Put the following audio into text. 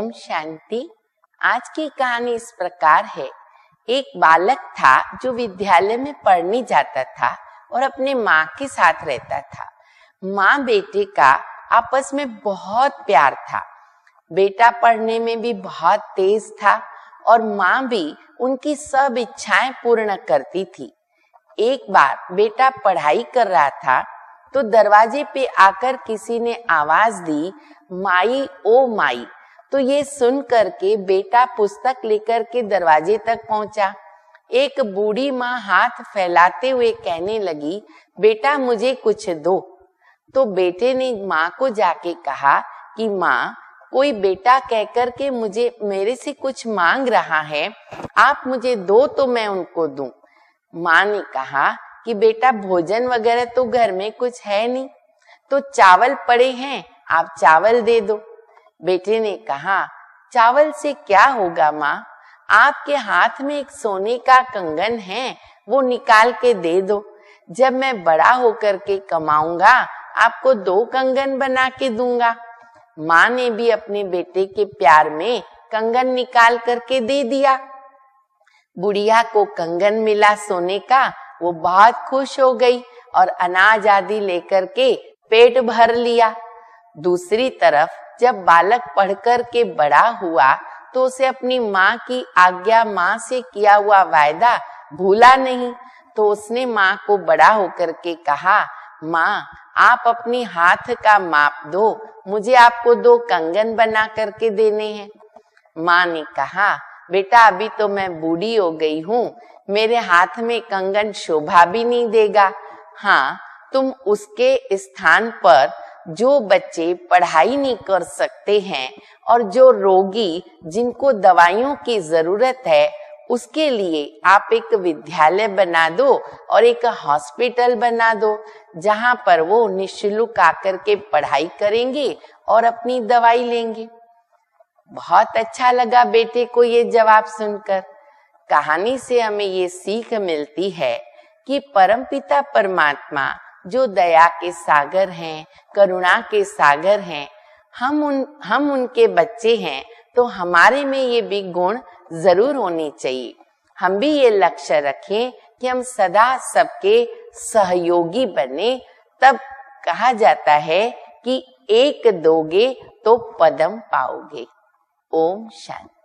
ओम शांति। आज की कहानी इस प्रकार है। एक बालक था जो विद्यालय में पढ़ने जाता था और अपने माँ के साथ रहता था। माँ बेटे का आपस में बहुत प्यार था। बेटा पढ़ने में भी बहुत तेज था और माँ भी उनकी सब इच्छाएं पूर्ण करती थी। एक बार बेटा पढ़ाई कर रहा था तो दरवाजे पे आकर किसी ने आवाज दी, माई ओ माई। तो ये सुन करके बेटा पुस्तक लेकर के दरवाजे तक पहुंचा। एक बूढ़ी माँ हाथ फैलाते हुए कहने लगी, बेटा मुझे कुछ दो। तो बेटे ने माँ को जाके कहा कि माँ, कोई बेटा कहकर के मेरे से कुछ मांग रहा है, आप मुझे दो तो मैं उनको दूं। माँ ने कहा कि बेटा भोजन वगैरह तो घर में कुछ है नहीं, तो चावल पड़े हैं, आप चावल दे दो। बेटे ने कहा, चावल से क्या होगा माँ, आपके हाथ में एक सोने का कंगन है, वो निकाल के दे दो। जब मैं बड़ा होकर के कमाऊंगा आपको 2 कंगन बना के दूंगा। माँ ने भी अपने बेटे के प्यार में कंगन निकाल करके दे दिया। बुढ़िया को कंगन मिला सोने का, वो बहुत खुश हो गई और अनाज आदि लेकर के पेट भर लिया। दूसरी तरफ जब बालक पढ़कर के बड़ा हुआ तो उसे अपनी माँ की आज्ञा, माँ से किया हुआ वायदा भूला नहीं। तो उसने माँ को बड़ा होकर के कहा, माँ आप अपनी हाथ का माप दो, मुझे आपको 2 कंगन बना करके देने हैं। माँ ने कहा, बेटा अभी तो मैं बूढ़ी हो गई हूँ, मेरे हाथ में कंगन शोभा भी नहीं देगा। हाँ, तुम उसके स्थान पर जो बच्चे पढ़ाई नहीं कर सकते हैं और जो रोगी जिनको दवाइयों की जरूरत है, उसके लिए आप एक विद्यालय बना दो और एक हॉस्पिटल बना दो, जहां पर वो निःशुल्क आकर के पढ़ाई करेंगे और अपनी दवाई लेंगे। बहुत अच्छा लगा बेटे को ये जवाब सुनकर। कहानी से हमें ये सीख मिलती है कि परमपिता परमात्मा जो दया के सागर हैं, करुणा के सागर हैं, हम उनके बच्चे हैं, तो हमारे में ये भी गुण जरूर होने चाहिए। हम भी ये लक्ष्य रखें कि हम सदा सबके सहयोगी बने। तब कहा जाता है कि एक दोगे तो पदम पाओगे। ओम शांति।